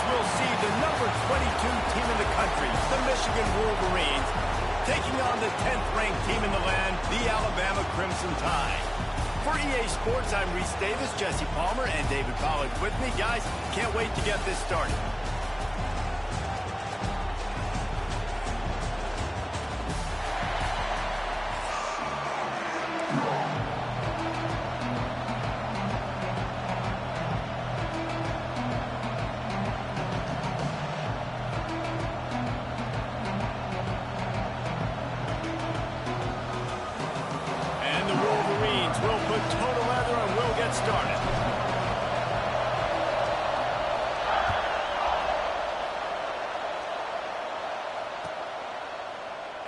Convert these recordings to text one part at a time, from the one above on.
we'll see the number 22 team in the country, the Michigan Wolverines, taking on the 10th-ranked team in the land, the Alabama Crimson Tide. For EA Sports, I'm Reese Davis, Jesse Palmer, and David Pollack with me. Guys, can't wait to get this started. We'll put total leather and we'll get started.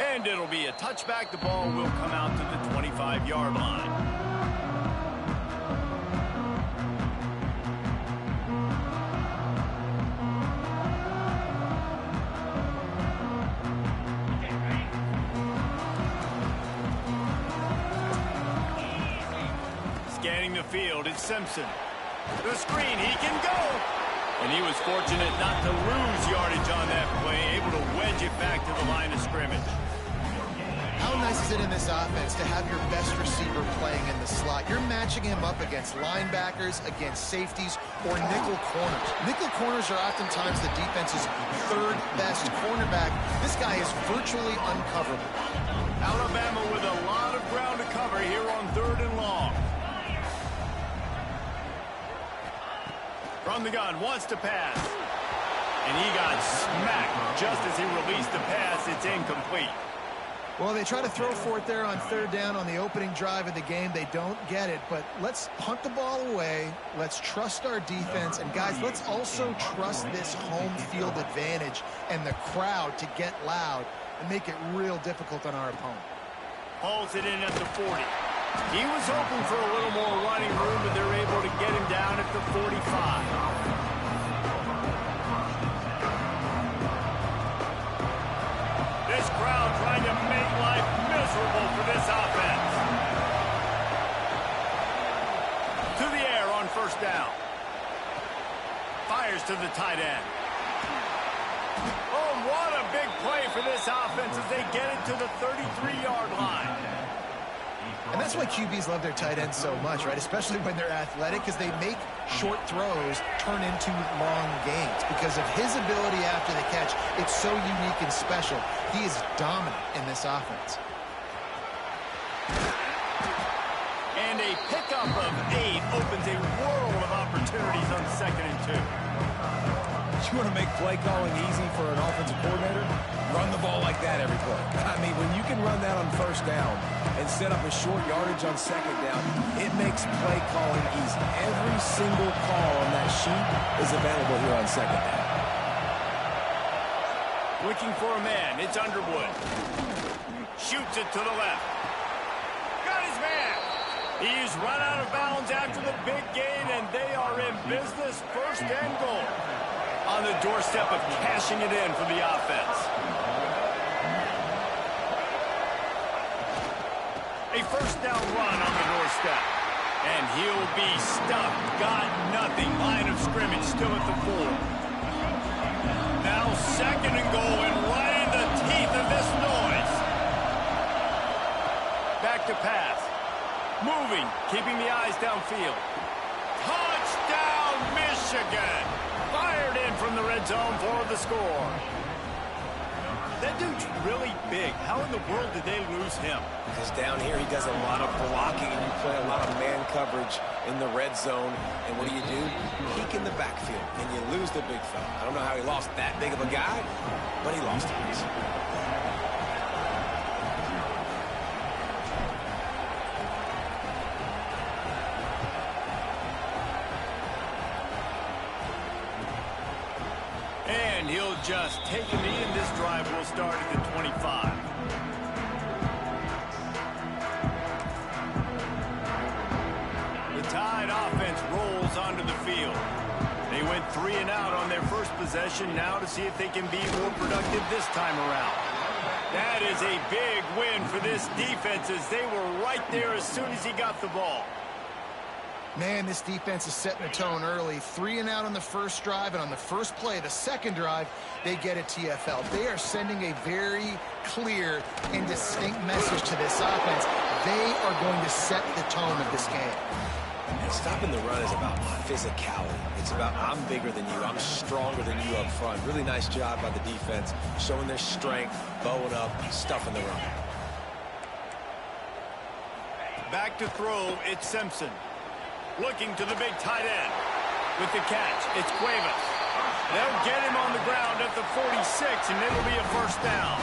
And it'll be a touchback. The ball will come out to the 25-yard line. Scanning the field, it's Simpson. The screen, he can go! And he was fortunate not to lose yardage on that play, able to wedge it back to the line of scrimmage. How nice is it in this offense to have your best receiver playing in the slot? You're matching him up against linebackers, against safeties, or nickel corners. Nickel corners are oftentimes the defense's third best cornerback. This guy is virtually uncoverable. Alabama with a lot of ground to cover here on 3rd and long. From the gun, wants to pass. And he got smacked just as he released the pass. It's incomplete. Well, they try to throw for it there on 3rd down on the opening drive of the game. They don't get it, but let's punt the ball away. Let's trust our defense. And, guys, let's also trust this home field advantage and the crowd to get loud and make it real difficult on our opponent. Hauls it in at the 40. He was hoping for a little more running room, but they're able to get him down at the 45. This crowd trying to make life miserable for this offense. To the air on 1st down. Fires to the tight end. Oh, what a big play for this offense as they get it to the 33-yard line. And that's why QBs love their tight ends so much, right? Especially when they're athletic, because they make short throws turn into long gains. Because of his ability after the catch, it's so unique and special. He is dominant in this offense. And a pickup of 8 opens a world of opportunities on 2nd and 2. You want to make play calling easy for an offensive coordinator? Run the ball like that every play. I mean, when you can run that on 1st down and set up a short yardage on 2nd down, it makes play calling easy. Every single call on that sheet is available here on 2nd down. Looking for a man. It's Underwood. Shoots it to the left. Got his man. He's run out of bounds after the big gain, and they are in business. 1st and goal. On the doorstep of cashing it in for the offense. A 1st down run on the doorstep. And he'll be stuffed. Got nothing. Line of scrimmage still at the 4. Now 2nd and goal, and right in the teeth of this noise. Back to pass. Moving, keeping the eyes downfield. Touchdown, Michigan! Fired in from the red zone for the score. That dude's really big. How in the world did they lose him? Because down here he does a lot of blocking, and you play a lot of man coverage in the red zone. And what do? Peek in the backfield, and you lose the big fella. I don't know how he lost that big of a guy, but he lost him. And he'll just take a knee, and this drive will start at the 25. The Tide offense rolls onto the field. They went 3 and out on their first possession, now to see if they can be more productive this time around. That is a big win for this defense, as they were right there as soon as he got the ball. Man, this defense is setting the tone early. 3 and out on the first drive, and on the first play, the second drive, they get a TFL. They are sending a very clear and distinct message to this offense. They are going to set the tone of this game. And stopping the run is about physicality. It's about I'm bigger than you. I'm stronger than you up front. Really nice job by the defense, showing their strength, bowing up, stuffing the run. Back to throw, it's Simpson. Looking to the big tight end. With the catch, it's Cuevas. They'll get him on the ground at the 46, and it'll be a first down.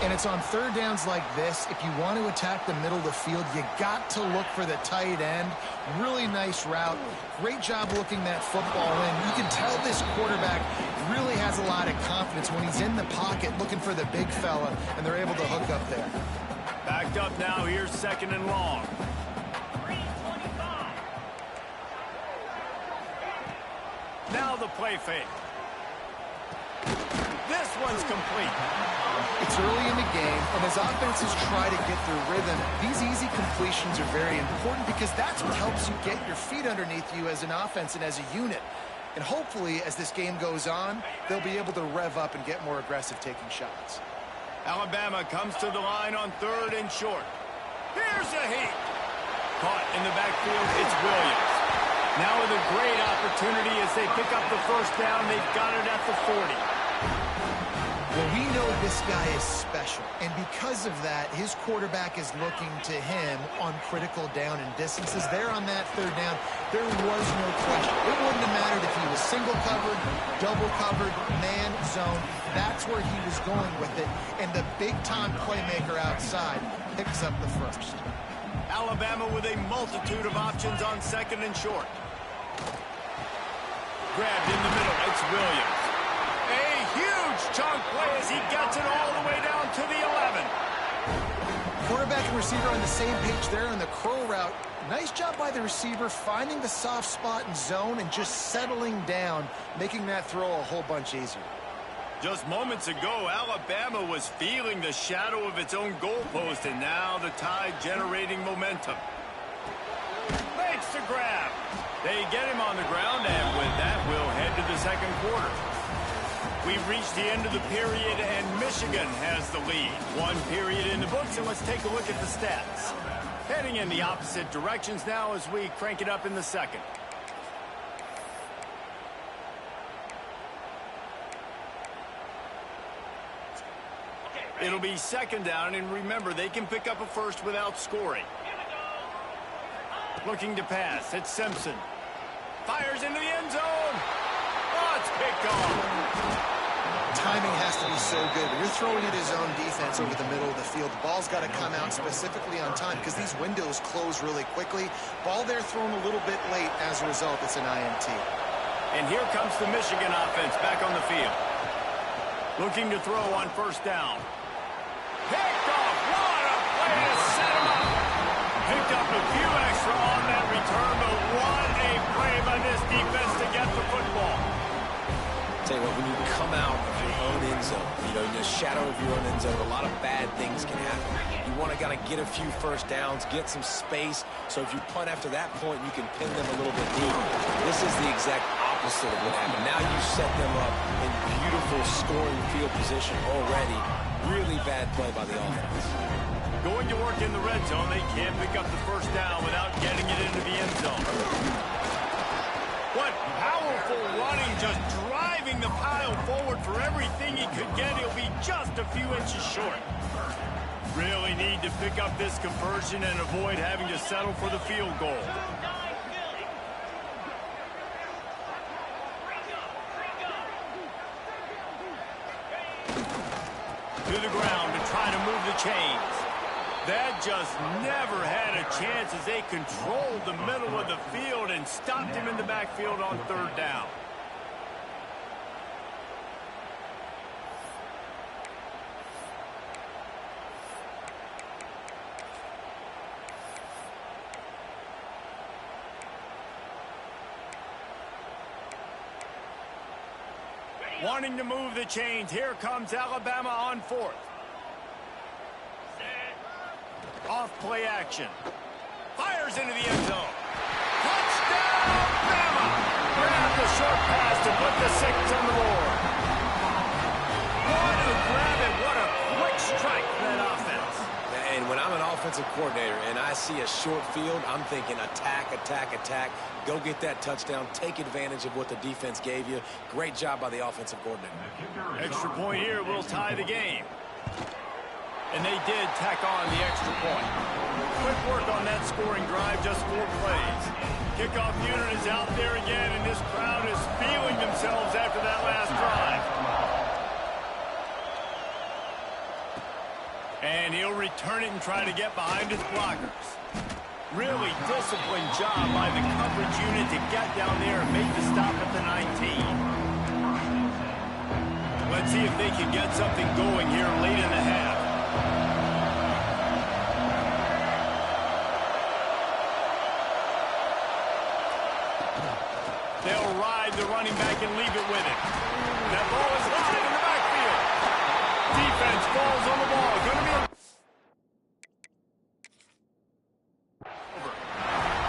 And it's on third downs like this. If you want to attack the middle of the field, you got to look for the tight end. Really nice route. Great job looking that football in. You can tell this quarterback really has a lot of confidence when he's in the pocket looking for the big fella, and they're able to hook up there. Backed up now. Here's second and long. Now the play fake. This one's complete. It's early in the game, and as offenses try to get their rhythm, these easy completions are very important because that's what helps you get your feet underneath you as an offense and as a unit. And hopefully, as this game goes on, they'll be able to rev up and get more aggressive taking shots. Alabama comes to the line on third and short. Here's a heat. Caught in the backfield, it's Williams. Now with a great opportunity as they pick up the first down. They've got it at the 40. Well, we know this guy is special, and because of that, his quarterback is looking to him on critical down and distances. There on that third down, there was no question. It wouldn't have mattered if he was single covered, double covered, man, zone. That's where he was going with it, and the big-time playmaker outside picks up the first. Alabama with a multitude of options on second and short. Grabbed in the middle, it's Williams. A huge chunk play as he gets it all the way down to the 11. Quarterback and receiver on the same page there on the curl route. Nice job by the receiver finding the soft spot in zone and just settling down, making that throw a whole bunch easier. Just moments ago, Alabama was feeling the shadow of its own goalpost, and now the Tide generating momentum. Makes the grab. They get him on the ground, and with that, we'll head to the second quarter. We've reached the end of the period, and Michigan has the lead. One period in the books, and let's take a look at the stats. Heading in the opposite directions now as we crank it up in the second. It'll be second down, and remember, they can pick up a first without scoring. Looking to pass, it's Simpson. Fires into the end zone. Oh, it's picked off. Timing has to be so good. When you're throwing at his own defense over the middle of the field, the ball's got to come out specifically on time because these windows close really quickly. Ball there thrown a little bit late. As a result, it's an INT. And here comes the Michigan offense back on the field. Looking to throw on first down. Picked off. What a play to set him up. Picked up a few extra on that return, but what a play by this defense to get the football. Tell you what, when you come out of your own end zone, in the shadow of your own end zone, a lot of bad things can happen. You want to kind of get a few first downs, get some space, so if you punt after that point, you can pin them a little bit deep. This is the exact opposite of what happened. Now you set them up in beautiful scoring field position already. Really bad play by the offense. Going to work in the red zone, they can't pick up the first down without getting it into the end zone. What powerful running, just driving the pile forward for everything he could get. He'll be just a few inches short. Really need to pick up this conversion and avoid having to settle for the field goal. To the ground to try to move the chains. That just never had a chance as they controlled the middle of the field and stopped him in the backfield on third down. Wanting to move the chains. Here comes Alabama on fourth. Off play action. Fires into the end zone. coordinator and I see a short field, I'm thinking attack, attack, attack. Go get that touchdown. Take advantage of what the defense gave you. Great job by the offensive coordinator. Extra point here will tie the game. And they did tack on the extra point. Quick work on that scoring drive, just 4 plays. Kickoff unit is out there again, and this crowd is feeling themselves after that last drive. And he'll return it and try to get behind his blockers. Really disciplined job by the coverage unit to get down there and make the stop at the 19. Let's see if they can get something going here late in the half. They'll ride the running back and leave it with him. That ball is high in the backfield. Defense falls on the ball. Going to be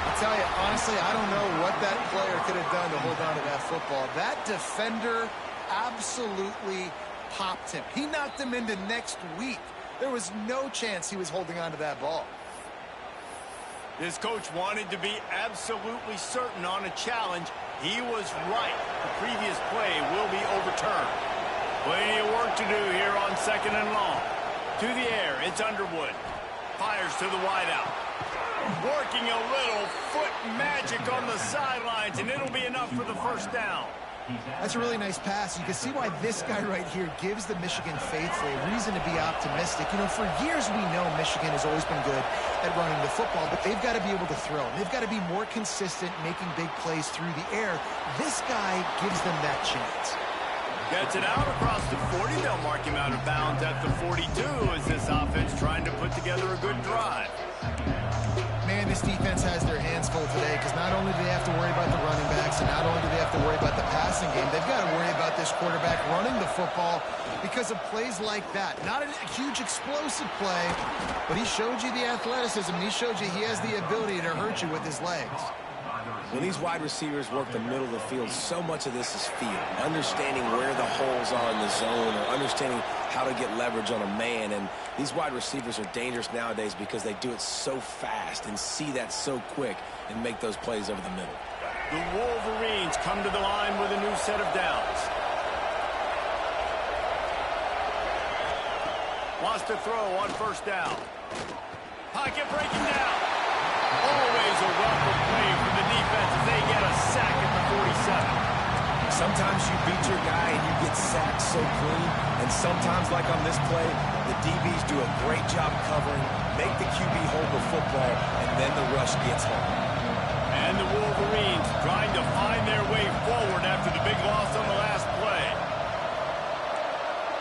I tell you, honestly, I don't know what that player could have done to hold on to that football. That defender absolutely popped him. He knocked him into next week. There was no chance he was holding on to that ball. This coach wanted to be absolutely certain on a challenge. He was right. The previous play will be overturned. Plenty of work to do here on 2nd and long. To the air, it's Underwood. Fires to the wideout. Working a little foot magic on the sidelines, and it'll be enough for the first down. That's a really nice pass. You can see why this guy right here gives the Michigan faithful a reason to be optimistic. You know, for years we know Michigan has always been good at running the football, but they've got to be able to throw. They've got to be more consistent making big plays through the air. This guy gives them that chance. Gets it out across the 40. They'll mark him out of bounds at the 42 as this offense trying to put together a good drive. Man, this defense has their hands full today because not only do they have to worry about the running backs and not only do they have to worry about the passing game, they've got to worry about this quarterback running the football because of plays like that. Not a huge explosive play, but he showed you the athleticism. He showed you he has the ability to hurt you with his legs. When these wide receivers work the middle of the field, so much of this is feel. Understanding where the holes are in the zone or understanding how to get leverage on a man. And these wide receivers are dangerous nowadays because they do it so fast and see that so quick and make those plays over the middle. The Wolverines come to the line with a new set of downs. Wants to throw on 1st down. Pocket breaking down. Always a welcome play for the defense as they get a sack at the 47. Sometimes you beat your guy and you get sacked so clean, and sometimes, like on this play, the DBs do a great job covering, make the QB hold the football, and then the rush gets home. And the Wolverines trying to find their way forward after the big loss on the last play.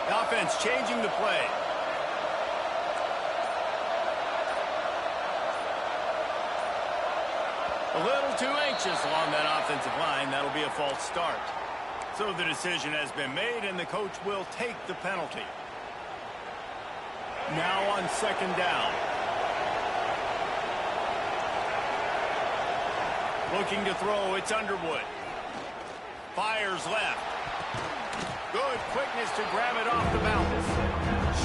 The offense changing the play. A little too anxious along that offensive line. That'll be a false start. So the decision has been made, and the coach will take the penalty. Now on 2nd down. Looking to throw, it's Underwood. Fires left. Good quickness to grab it off the bounce.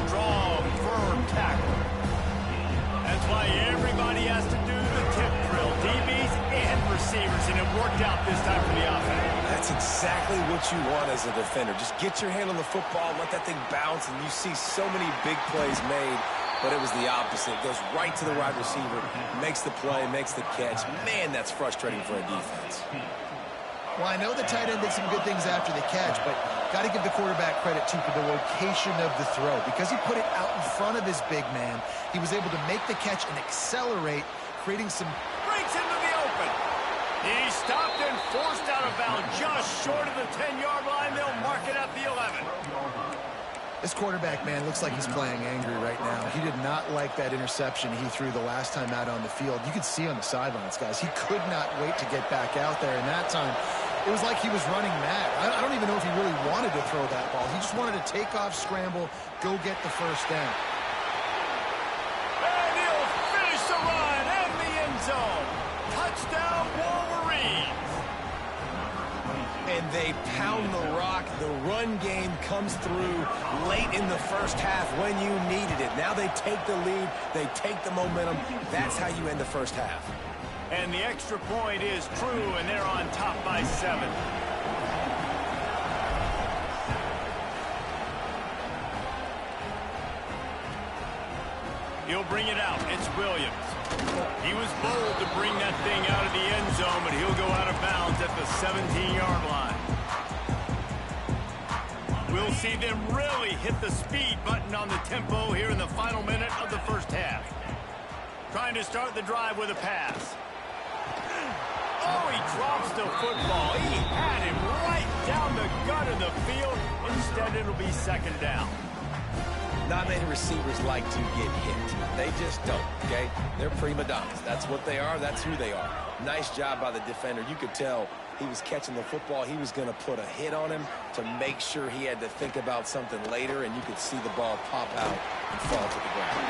Strong, firm tackle. That's why everybody has to do the tip drill. DBs and receivers, and it worked out this time for the offense. That's exactly what you want as a defender. Just get your hand on the football, let that thing bounce, and you see so many big plays made, but it was the opposite. It goes right to the wide receiver, makes the play, makes the catch. Man, that's frustrating for a defense. Well, I know the tight end did some good things after the catch, but got to give the quarterback credit, too, for the location of the throw. Because he put it out in front of his big man, he was able to make the catch and accelerate, creating some... Breaks into the open. He stopped and forced out of bounds just short of the 10-yard line. They'll mark it at the 11. This quarterback, man, looks like he's playing angry right now. He did not like that interception he threw the last time out on the field. You could see on the sidelines, guys, he could not wait to get back out there. And that time, it was like he was running mad. I don't even know if he really wanted to throw that ball. He just wanted to take off, scramble, go get the 1st down. And he'll finish the run in the end zone. Touchdown, Wolverines. And They pound the rock. The run game comes through late in the first half when you needed it. Now they take the lead. They take the momentum. That's how you end the first half. And the extra point is true, and they're on top by 7. He'll bring it out. It's Williams. He was bold to bring that thing out of the end zone, but he'll go out of bounds at the 17-yard line. We'll see them really hit the speed button on the tempo here in the final minute of the first half. Trying to start the drive with a pass. Oh, he drops the football. He had him right down the gut of the field. Instead, it'll be second down. Not many receivers like to get hit. They just don't, okay? They're prima donnas. That's what they are. That's who they are. Nice job by the defender. You could tell he was catching the football. He was going to put a hit on him to make sure he had to think about something later, and you could see the ball pop out and fall to the ground.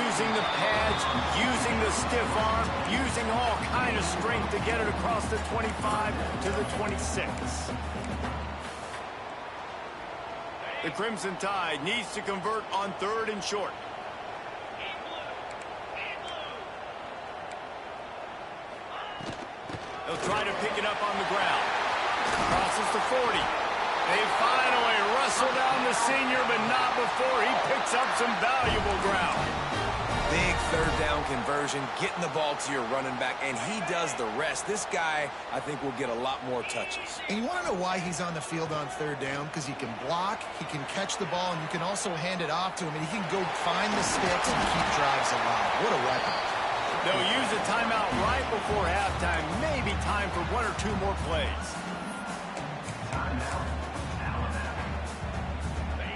Using the pads, using the stiff arm, using all kind of strength to get it across the 25 to the 26. The Crimson Tide needs to convert on 3rd and short. They'll try to pick it up on the ground. Crosses the 40. They finally wrestle down the senior, but not before he picks up some valuable ground. Big 3rd down conversion, getting the ball to your running back, and he does the rest. This guy, I think, will get a lot more touches. And you want to know why he's on the field on 3rd down? Because he can block, he can catch the ball, and you can also hand it off to him, and he can go find the sticks and keep drives alive. What a weapon. They'll use a timeout right before halftime. Maybe time for 1 or 2 more plays.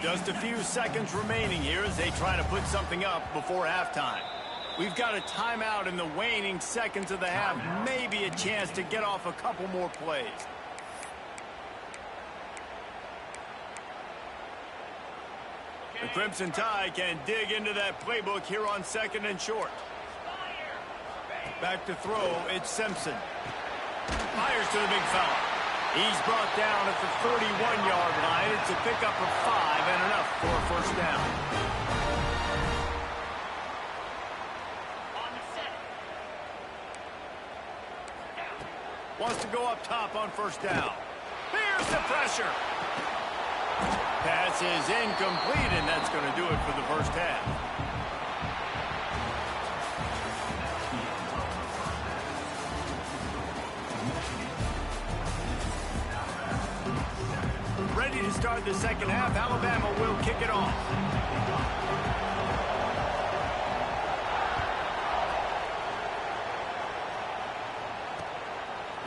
Just a few seconds remaining here as they try to put something up before halftime. We've got a timeout in the waning seconds of the half. Maybe a chance to get off a couple more plays. The Crimson Tide can dig into that playbook here on 2nd and short. Back to throw, it's Simpson. Fires to the big fella. He's brought down at the 31-yard line. It's a pickup of 5 and enough for a first down. Wants to go up top on first down. Here's the pressure. Pass is incomplete, and that's going to do it for the first half. Ready to start the second half. Alabama will kick it off.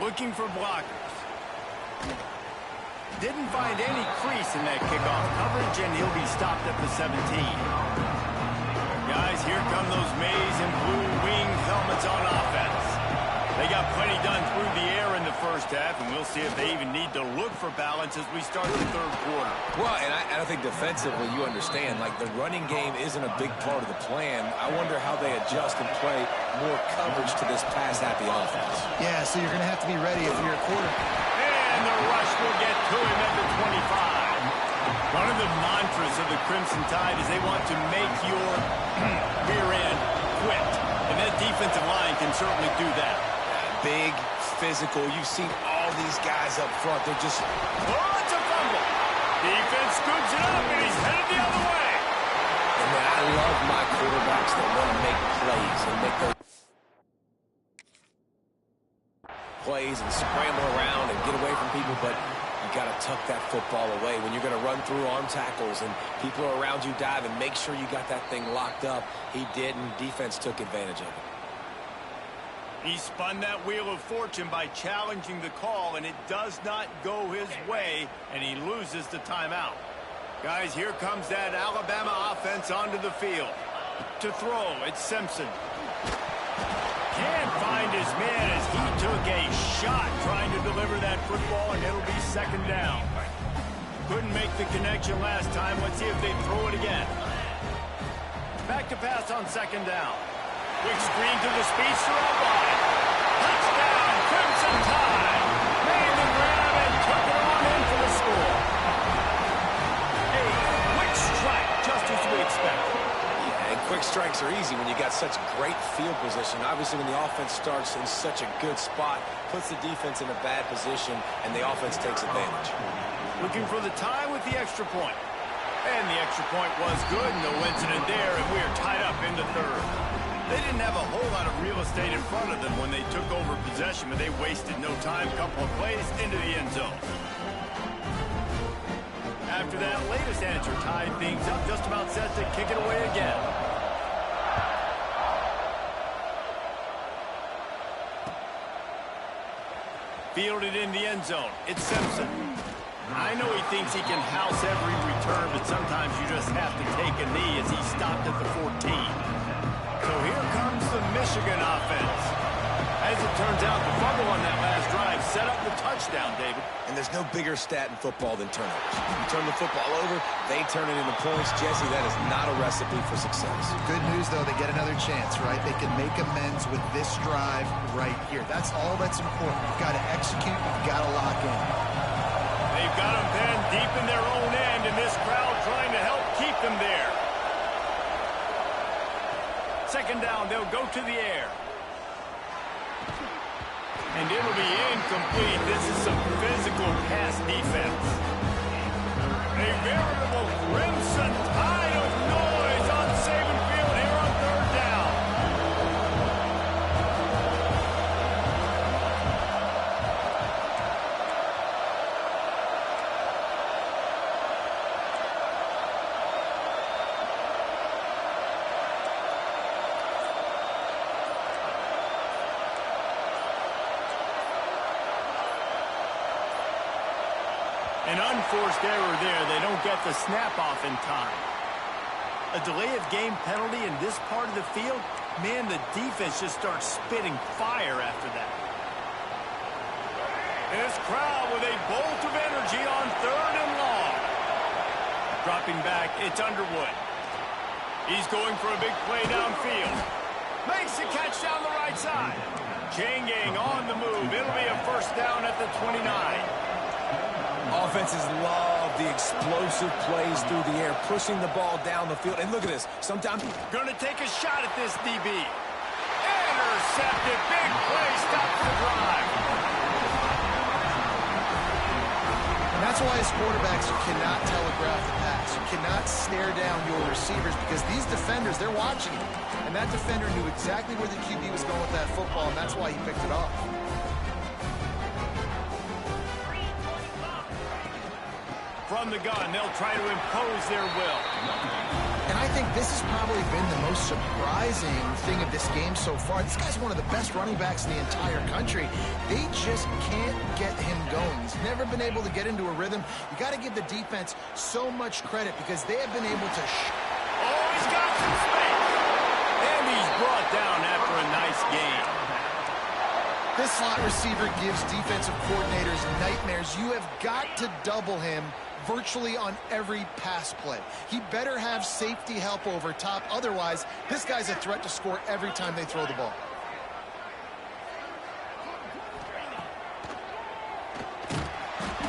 Looking for blockers. Didn't find any crease in that kickoff coverage, and he'll be stopped at the 17. Guys, here come those maize and blue wing helmets on offense. They got plenty done through the air in the first half, and we'll see if they even need to look for balance as we start the 3rd quarter. Well, and I think defensively, you understand, like the running game isn't a big part of the plan. I wonder how they adjust and play more coverage to this pass-happy offense. Yeah, so you're going to have to be ready if you're a quarter. And the rush will get to him at the 25. One of the mantras of the Crimson Tide is they want to make your rear end quit. And that defensive line can certainly do that. Big, physical. You've seen all these guys up front. They're just... Oh, it's a fumble. Defense scoops it up, and he's headed the other way. And man, I love my quarterbacks that want to make plays and make those plays and scramble around and get away from people, but you got to tuck that football away. When you're going to run through arm tackles and people are around you diving, make sure you got that thing locked up. He did, and defense took advantage of it. He spun that wheel of fortune by challenging the call, and it does not go his way, and he loses the timeout. Guys, here comes that Alabama offense onto the field. To throw, it's Simpson. Can't find his man as he took a shot trying to deliver that football, and it'll be second down. Couldn't make the connection last time. Let's see if they throw it again. Back to pass on second down. Quick screen to the speedster up wide. Touchdown, Crimson Tide. Made the grab and took nights are easy when you got such great field position. Obviously, when the offense starts in such a good spot, puts the defense in a bad position, and the offense takes advantage. Looking for the tie with the extra point. And the extra point was good. No incident there, and we are tied up in the third. They didn't have a whole lot of real estate in front of them when they took over possession, but they wasted no time. Couple of plays into the end zone. After that latest answer tied things up, just about set to kick it away again. Fielded in the end zone. It's Simpson. I know he thinks he can house every return, but sometimes you just have to take a knee as he stopped at the 14. So here comes the Michigan offense. As it turns out, the fumble on that last drive set up the touchdown, David. And there's no bigger stat in football than turnovers. You turn the football over, they turn it into points. Jesse, that is not a recipe for success. Good news, though, they get another chance, right? They can make amends with this drive right here. That's all that's important. You've got to execute. You've got to lock in. They've got them pinned deep in their own end, and this crowd trying to help keep them there. Second down, they'll go to the air. And it'll be incomplete. This is some physical pass defense. A veritable crimson tide of noise on Saban Field here on third down. An unforced error there. They don't get the snap off in time. A delay of game penalty in this part of the field, man, the defense just starts spitting fire after that. And this crowd with a bolt of energy on third and long. Dropping back, it's Underwood. He's going for a big play downfield. Makes the catch down the right side. Chain gang on the move. It'll be a first down at the 29. Offenses love the explosive plays through the air, pushing the ball down the field. And look at this. Sometimes gonna take a shot at this DB. Intercepted. Big play. Stops the drive. And that's why as quarterbacks, you cannot telegraph the pass. You cannot stare down your receivers because these defenders, they're watching it. And that defender knew exactly where the QB was going with that football, and that's why he picked it off. From the gun, they'll try to impose their will. And I think this has probably been the most surprising thing of this game so far. This guy's one of the best running backs in the entire country. They just can't get him going. He's never been able to get into a rhythm. You got to give the defense so much credit because they have been able to... Oh, he's got some space. And he's brought down after a nice game. This slot receiver gives defensive coordinators nightmares. You have got to double him virtually on every pass play. He better have safety help over top. Otherwise, this guy's a threat to score every time they throw the ball.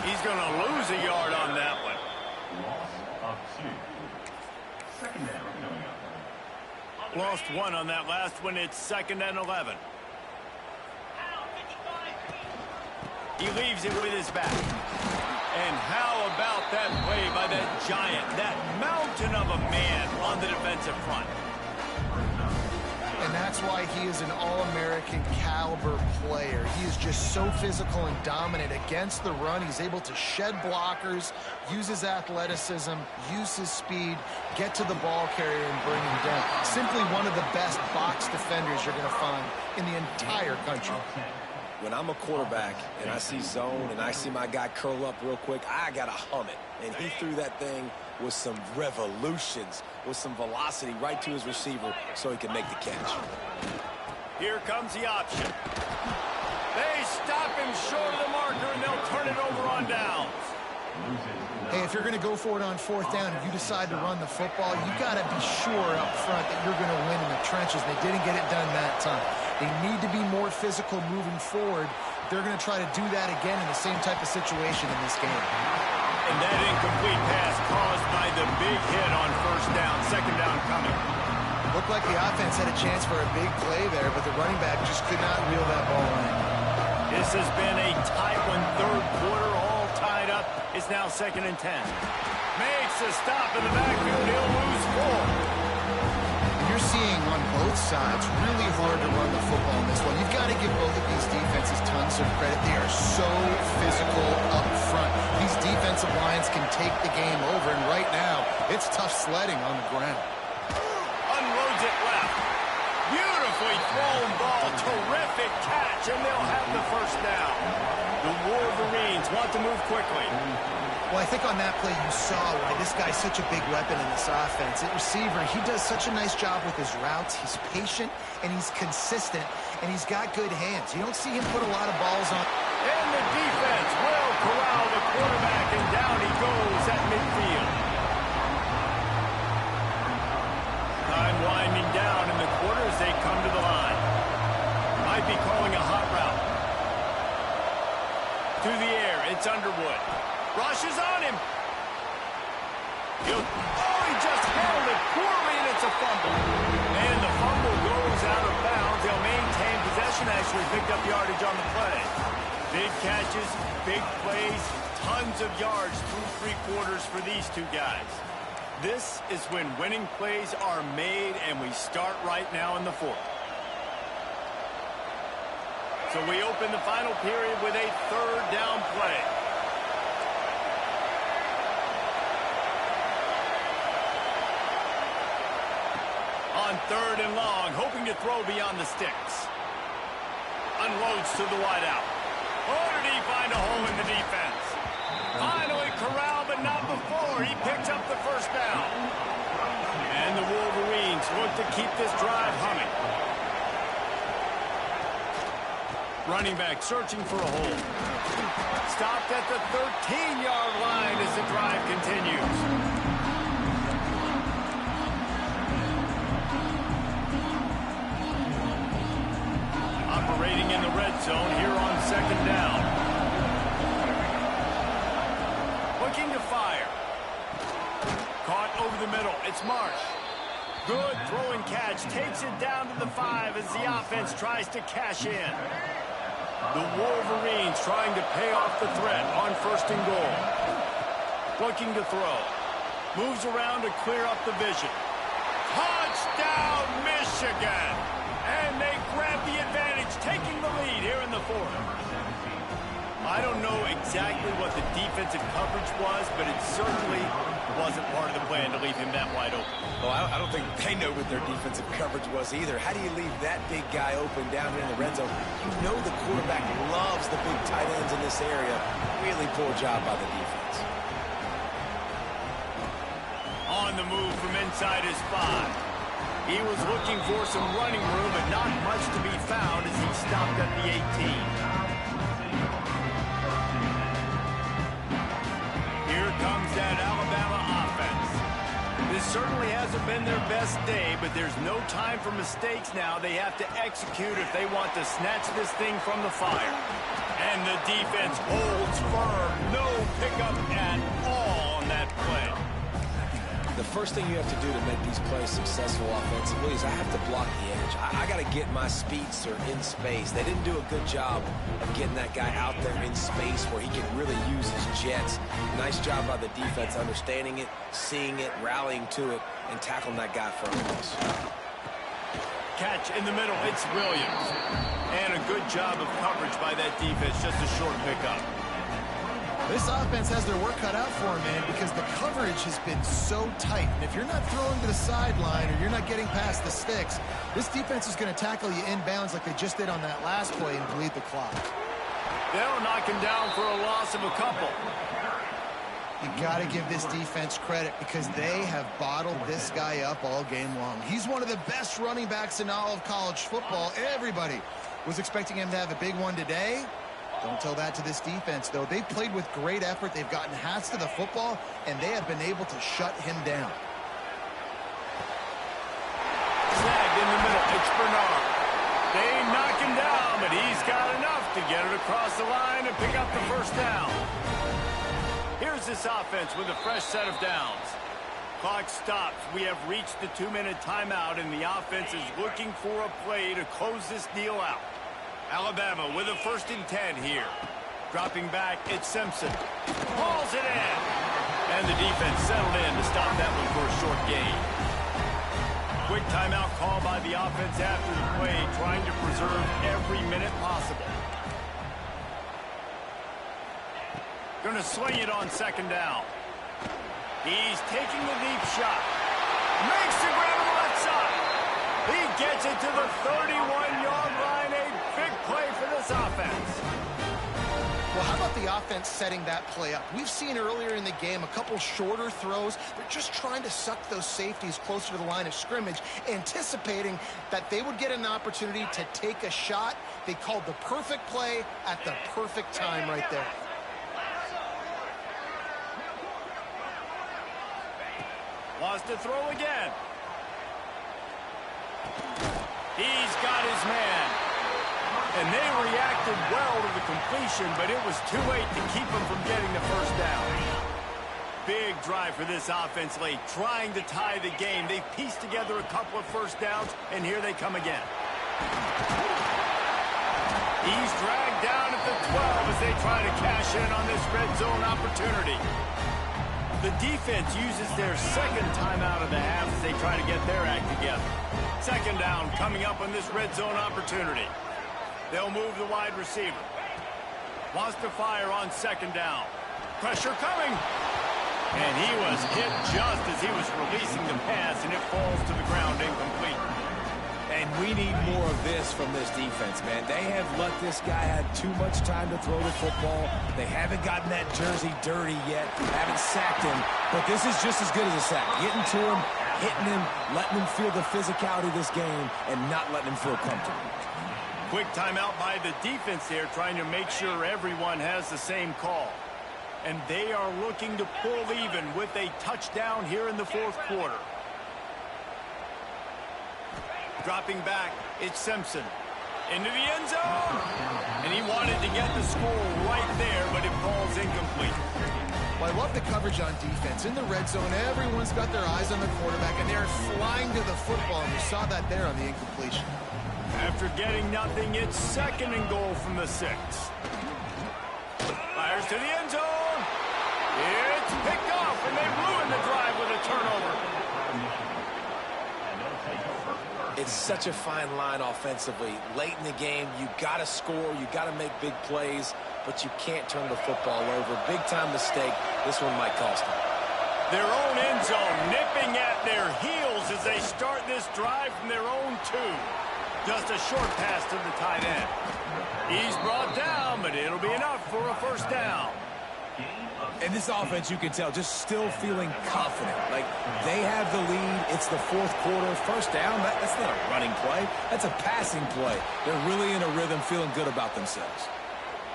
He's going to lose a yard on that one. Lost one on that last one. It's 2nd and 11. He leaves it with his back. And how about that play by that giant, that mountain of a man on the defensive front? And that's why he is an all-American caliber player. He is just so physical and dominant against the run. He's able to shed blockers, use his athleticism, use his speed, get to the ball carrier and bring him down. Simply one of the best box defenders you're going to find in the entire country. When I'm a quarterback and I see zone and I see my guy curl up real quick, I got to hum it. And he threw that thing with some revolutions, with some velocity right to his receiver so he could make the catch. Here comes the option. They stop him short of the marker and they'll turn it over on downs. Hey, if you're going to go for it on 4th down and you decide to run the football, you got to be sure up front that you're going to win in the trenches. They didn't get it done that time. They need to be more physical moving forward. They're going to try to do that again in the same type of situation in this game. And that incomplete pass caused by the big hit on 1st down. 2nd down coming. Looked like the offense had a chance for a big play there, but the running back just could not reel that ball in. This has been a tight one, third quarter, all tied up. It's now 2nd and 10. Makes a stop in the backfield. He'll lose 4. You're seeing on both sides really hard to run the football in this one. You've got to give both of these defenses tons of credit. They are so physical up front. These defensive lines can take the game over, and right now, it's tough sledding on the ground. Unloads it left. Beautifully thrown ball. Terrific catch, and they'll have the first down. The Wolverines want to move quickly. Well, I think on that play you saw why this guy's such a big weapon in this offense. At receiver, he does such a nice job with his routes. He's patient, and he's consistent, and he's got good hands. You don't see him put a lot of balls on. And the defense will corral the quarterback, and down he goes at midfield. Time winding down in the quarter as they come to the line. Might be calling a hot route. To the air, it's Underwood. Rushes on him. He just handled it poorly, and it's a fumble. And the fumble goes out of bounds. They'll maintain possession. Actually picked up yardage on the play. Big catches, big plays, tons of yards through 3 quarters for these two guys. This is when winning plays are made, and we start right now in the 4th. So we open the final period with a 3rd down play. On 3rd and long, hoping to throw beyond the sticks. Unloads to the wideout. Oh, did he find a hole in the defense? Finally corralled, but not before. He picks up the first down. And the Wolverines look to keep this drive humming. Running back searching for a hole. Stopped at the 13-yard line as the drive continues. Operating in the red zone here on 2nd down. Looking to fire. Caught over the middle. It's Marsh. Good throwing catch. Takes it down to the 5 as the offense tries to cash in. The Wolverines trying to pay off the threat on 1st and goal. Looking to throw. Moves around to clear up the vision. Touchdown, Michigan! And they grab the advantage, taking the lead here in the 4th. I don't know exactly what the defensive coverage was, but it certainly wasn't part of the plan to leave him that wide open. Well, I don't think they know what their defensive coverage was either. How do you leave that big guy open down here in the red zone? You know the quarterback loves the big tight ends in this area. Really poor job by the defense. On the move from inside his 5. He was looking for some running room, but not much to be found as he stopped at the 18. Here comes that Alabama offense. This certainly hasn't been their best day, but there's no time for mistakes now. They have to execute if they want to snatch this thing from the fire. And the defense holds firm. No pickup at all on that play. The first thing you have to do to make these plays successful offensively is I have to block the edge. I got to get my speedster in space. They didn't do a good job of getting that guy out there in space where he can really use his jets. Nice job by the defense understanding it, seeing it, rallying to it, and tackling that guy for a loss. Catch in the middle. It's Williams. And a good job of coverage by that defense. Just a short pickup. This offense has their work cut out for them, man, because the coverage has been so tight. And if you're not throwing to the sideline or you're not getting past the sticks, this defense is going to tackle you inbounds like they just did on that last play and bleed the clock. They'll knock him down for a loss of a couple. You got to give this defense credit because they have bottled this guy up all game long. He's one of the best running backs in all of college football. Everybody was expecting him to have a big one today. Don't tell that to this defense, though. They've played with great effort. They've gotten hats to the football, and they have been able to shut him down. Snagged in the middle. It's Bernard. They knock him down, but he's got enough to get it across the line and pick up the first down. Here's this offense with a fresh set of downs. Clock stops. We have reached the 2-minute timeout, and the offense is looking for a play to close this deal out. Alabama with a 1st and 10 here. Dropping back, it's Simpson. Hauls it in. And the defense settled in to stop that one for a short gain. Quick timeout call by the offense after the play, trying to preserve every minute possible. Going to swing it on 2nd down. He's taking the deep shot. Makes the grab on the left side. He gets it to the 31-yard line. A big play for this offense. Well, how about the offense setting that play up? We've seen earlier in the game a couple shorter throws. They're just trying to suck those safeties closer to the line of scrimmage, anticipating that they would get an opportunity to take a shot. They called the perfect play at the perfect time right there. Wants to throw again. He's got his man. And they reacted well to the completion, but it was too late to keep him from getting the 1st down. Big drive for this offense late, trying to tie the game. They pieced together a couple of 1st downs, and here they come again. He's dragged down at the 12 as they try to cash in on this red zone opportunity. The defense uses their 2nd timeout of the half as they try to get their act together. 2nd down coming up on this red zone opportunity. They'll move the wide receiver. Wants to fire on 2nd down. Pressure coming. And he was hit just as he was releasing the pass, and it falls to the ground incomplete. And we need more of this from this defense, man. They have let this guy have too much time to throw the football. They haven't gotten that jersey dirty yet, haven't sacked him. But this is just as good as a sack. Getting to him, hitting him, letting him feel the physicality of this game, and not letting him feel comfortable. Quick timeout by the defense there, trying to make sure everyone has the same call. And they are looking to pull even with a touchdown here in the 4th quarter. Dropping back, it's Simpson. Into the end zone. And he wanted to get the score right there, but it falls incomplete. Well, I love the coverage on defense. In the red zone, everyone's got their eyes on the quarterback, and they're flying to the football, and we saw that there on the incompletion. After getting nothing, it's 2nd and goal from the 6. Fires to the end zone. It's picked off, and they ruin the drive with a turnover. It's such a fine line offensively. Late in the game, you got to score, you got to make big plays, but you can't turn the football over. Big-time mistake. This one might cost them. Their own end zone nipping at their heels as they start this drive from their own 2. Just a short pass to the tight end. He's brought down, but it'll be enough for a 1st down. And this offense, you can tell, just still feeling confident. Like, they have the lead. It's the 4th quarter. 1st down, that's not a running play. That's a passing play. They're really in a rhythm, feeling good about themselves.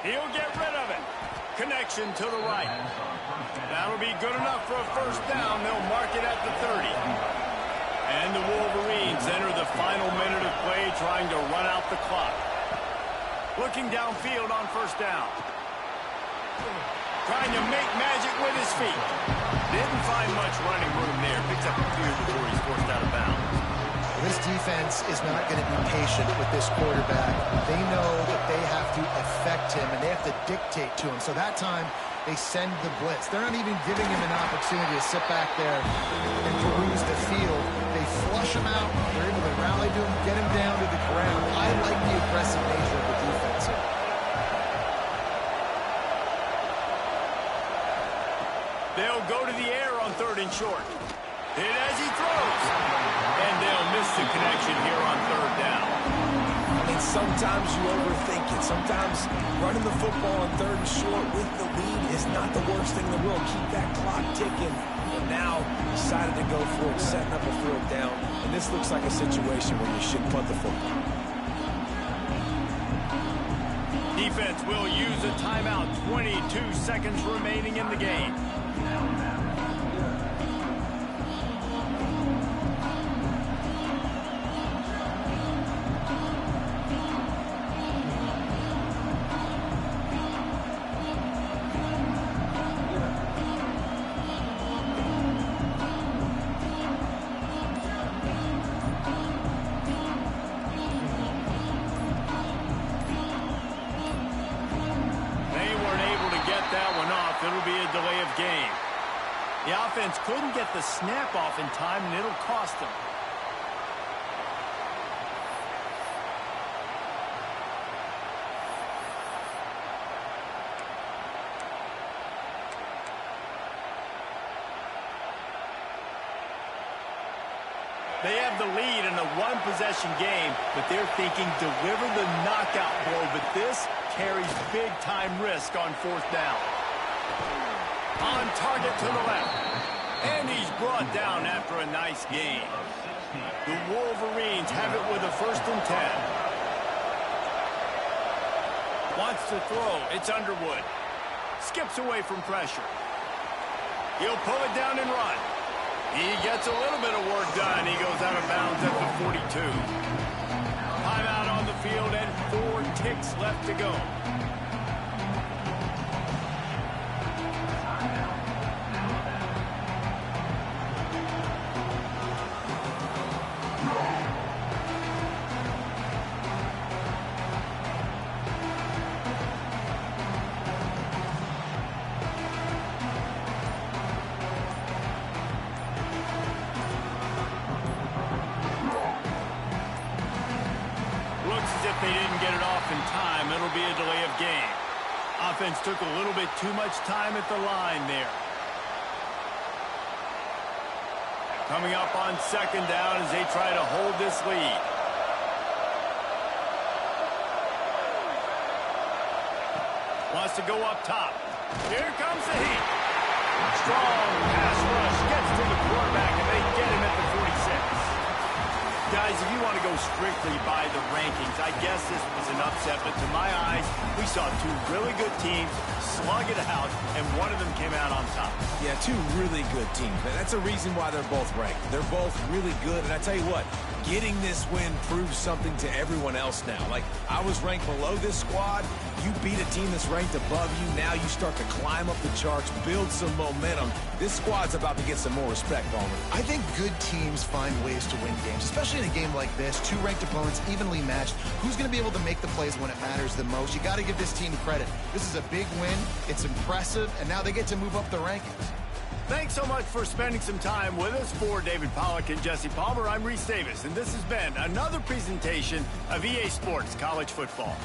He'll get rid of it. Connection to the right. That'll be good enough for a 1st down. They'll mark it at the 30. And the Wolverines enter the final minute of play, trying to run out the clock. Looking downfield on 1st down. Trying to make magic with his feet. Didn't find much running room there. Picks up a few before he's forced out of bounds. This defense is not going to be patient with this quarterback. They know that they have to affect him, and they have to dictate to him. So that time, they send the blitz. They're not even giving him an opportunity to sit back there and peruse the field. They flush him out. They're able to rally to him, get him down to the ground. I like the aggressive nature of the defense here. They'll go to the air on 3rd and short. Hit as he throws. And they'll miss the connection here on 3rd down. I mean, sometimes you overthink it. Sometimes running the football on 3rd and short with the lead is not the worst thing in the world. Keep that clock ticking. But now, decided to go for it, setting up a 4th down. And this looks like a situation where you should punt the football. Defense will use a timeout. 22 seconds remaining in the game. delay of game. The offense couldn't get the snap off in time, and it'll cost them. They have the lead in a one-possession game, but they're thinking deliver the knockout blow, but this carries big-time risk on fourth down. On target to the left. And he's brought down after a nice gain. The Wolverines have it with a 1st and 10. Wants to throw. It's Underwood. Skips away from pressure. He'll pull it down and run. He gets a little bit of work done. He goes out of bounds at the 42. Timeout on the field and 4 ticks left to go. If they didn't get it off in time, it'll be a delay of game. Offense took a little bit too much time at the line there. Coming up on 2nd down as they try to hold this lead. Wants to go up top. Here comes the heat. Strong pass rush gets to the quarterback, and they get him at the 46. Guys, if you want to go strictly by the rankings, I guess this was an upset, but to my eyes, we saw 2 really good teams slug it out, and one of them came out on top. Yeah, 2 really good teams, man. That's a reason why they're both ranked. They're both really good, and I tell you what, getting this win proves something to everyone else now. Like, I was ranked below this squad. You beat a team that's ranked above you. Now you start to climb up the charts, build some momentum. This squad's about to get some more respect, Palmer. I think good teams find ways to win games, especially in a game like this. 2 ranked opponents, evenly matched. Who's going to be able to make the plays when it matters the most? You got to give this team credit. This is a big win. It's impressive, and now they get to move up the rankings. Thanks so much for spending some time with us. For David Pollack and Jesse Palmer, I'm Reese Davis, and this has been another presentation of EA Sports College Football.